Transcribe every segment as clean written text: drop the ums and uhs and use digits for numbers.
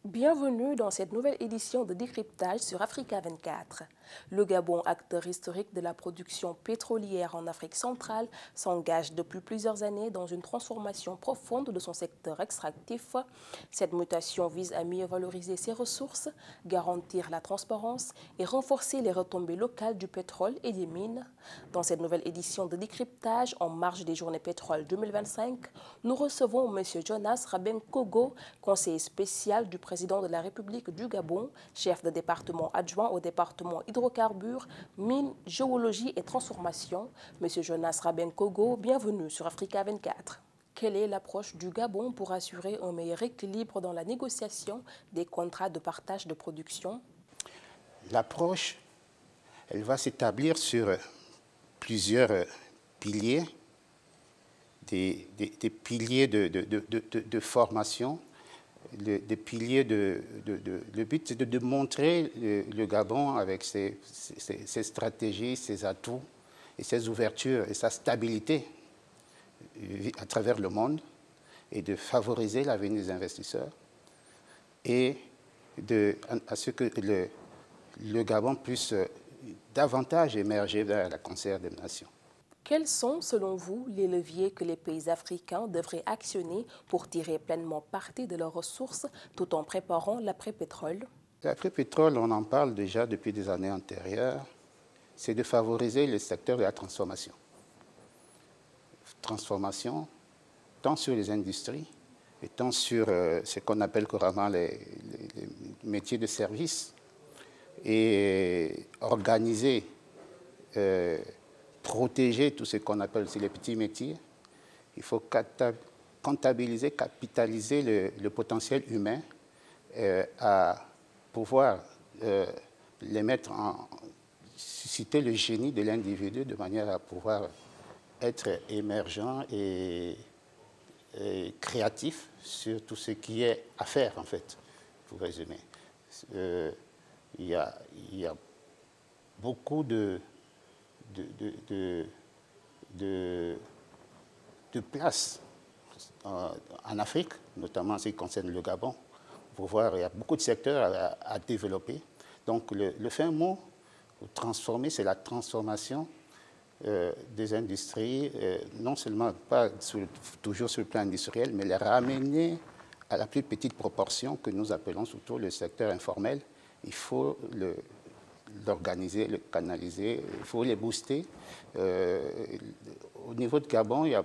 Bienvenue dans cette nouvelle édition de décryptage sur Africa 24. Le Gabon, acteur historique de la production pétrolière en Afrique centrale, s'engage depuis plusieurs années dans une transformation profonde de son secteur extractif. Cette mutation vise à mieux valoriser ses ressources, garantir la transparence et renforcer les retombées locales du pétrole et des mines. Dans cette nouvelle édition de décryptage, en marge des Journées Pétrole 2025, nous recevons M. Jonas Rabeng-Kogo, conseiller spécial du président de la République du Gabon, chef de département adjoint au département hydrocarbures, mines, géologie et transformation. Monsieur Jonas Rabeng-Kogo, bienvenue sur Africa 24. Quelle est l'approche du Gabon pour assurer un meilleur équilibre dans la négociation des contrats de partage de production? L'approche, elle va s'établir sur plusieurs piliers, des piliers de formation. Des piliers le but, c'est de montrer le Gabon avec ses stratégies, ses atouts et ses ouvertures et sa stabilité à travers le monde et de favoriser la venue des investisseurs et à ce que le Gabon puisse davantage émerger vers la concert des nations. Quels sont, selon vous, les leviers que les pays africains devraient actionner pour tirer pleinement parti de leurs ressources tout en préparant l'après-pétrole? L'après-pétrole, on en parle déjà depuis des années antérieures, c'est de favoriser le secteur de la transformation. Transformation, tant sur les industries et tant sur ce qu'on appelle couramment les métiers de service et organiser protéger tout ce qu'on appelle aussi les petits métiers. Il faut comptabiliser, capitaliser le potentiel humain à pouvoir les mettre susciter le génie de l'individu de manière à pouvoir être émergent et créatif sur tout ce qui est à faire, en fait, pour résumer. Il y a beaucoup de place en Afrique, notamment en ce qui concerne le Gabon, pour voir, il y a beaucoup de secteurs à développer. Donc le fin mot pour transformer, c'est la transformation des industries, non seulement pas toujours sur le plan industriel, mais les ramener à la plus petite proportion que nous appelons surtout le secteur informel. Il faut l'organiser, le canaliser, il faut les booster. Au niveau de Gabon, il y a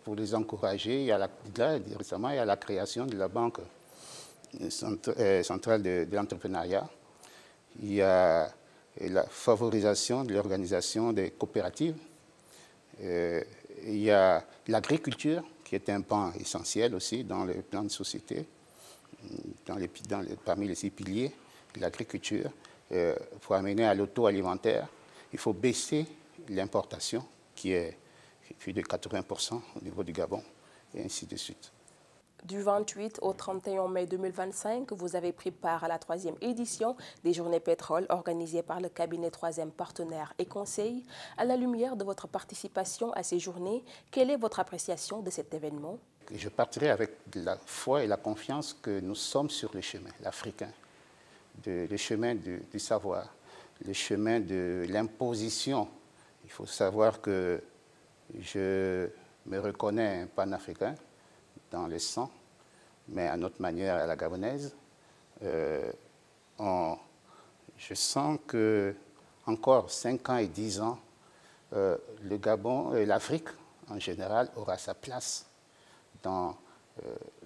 pour les encourager, il y a récemment, il y a la création de la Banque centrale de l'entrepreneuriat. Il y a la favorisation de l'organisation des coopératives. Il y a l'agriculture, qui est un pan essentiel aussi dans le plan de société, parmi les 6 piliers, l'agriculture. Pour amener à l'auto-alimentaire, il faut baisser l'importation, qui est plus de 80% au niveau du Gabon, et ainsi de suite. Du 28 au 31 mai 2025, vous avez pris part à la 3e édition des Journées Pétrole organisées par le cabinet 3e Partenaires et Conseil. À la lumière de votre participation à ces journées, quelle est votre appréciation de cet événement? Je partirai avec la foi et la confiance que nous sommes sur le chemin, l'Africain. Le chemin du savoir, le chemin de l'imposition. Il faut savoir que je me reconnais un panafricain dans le sang, mais à notre manière, à la gabonaise. Je sens que encore 5 ans et 10 ans, le Gabon et l'Afrique en général aura sa place dans,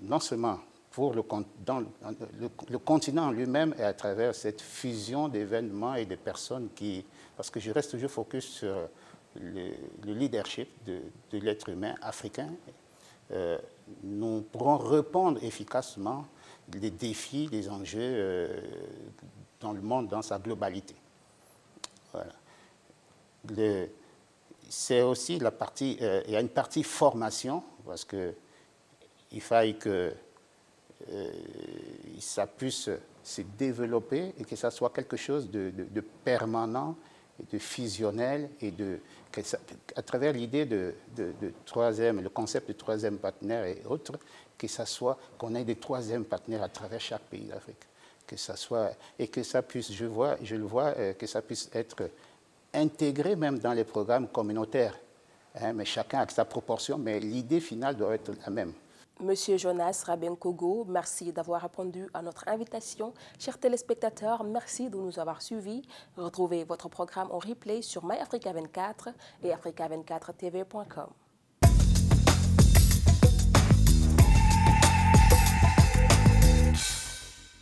non seulement pour le continent lui-même et à travers cette fusion d'événements et de personnes parce que je reste toujours focus sur le leadership de l'être humain africain, nous pourrons répondre efficacement les défis, les enjeux dans le monde, dans sa globalité. Voilà. C'est aussi la partie, il y a une partie formation, parce qu'il faille que ça puisse se développer et que ça soit quelque chose de permanent de fusionnel et à travers l'idée de troisième, le concept de troisième partenaire et autres, qu'on ait des troisièmes partenaires à travers chaque pays d'Afrique. Que ça soit, et que ça puisse, je le vois, que ça puisse être intégré même dans les programmes communautaires. Hein, mais chacun a sa proportion, mais l'idée finale doit être la même. Monsieur Jonas Rabin-Kogo, merci d'avoir répondu à notre invitation. Chers téléspectateurs, merci de nous avoir suivis. Retrouvez votre programme en replay sur MyAfrica24 et africa24tv.com.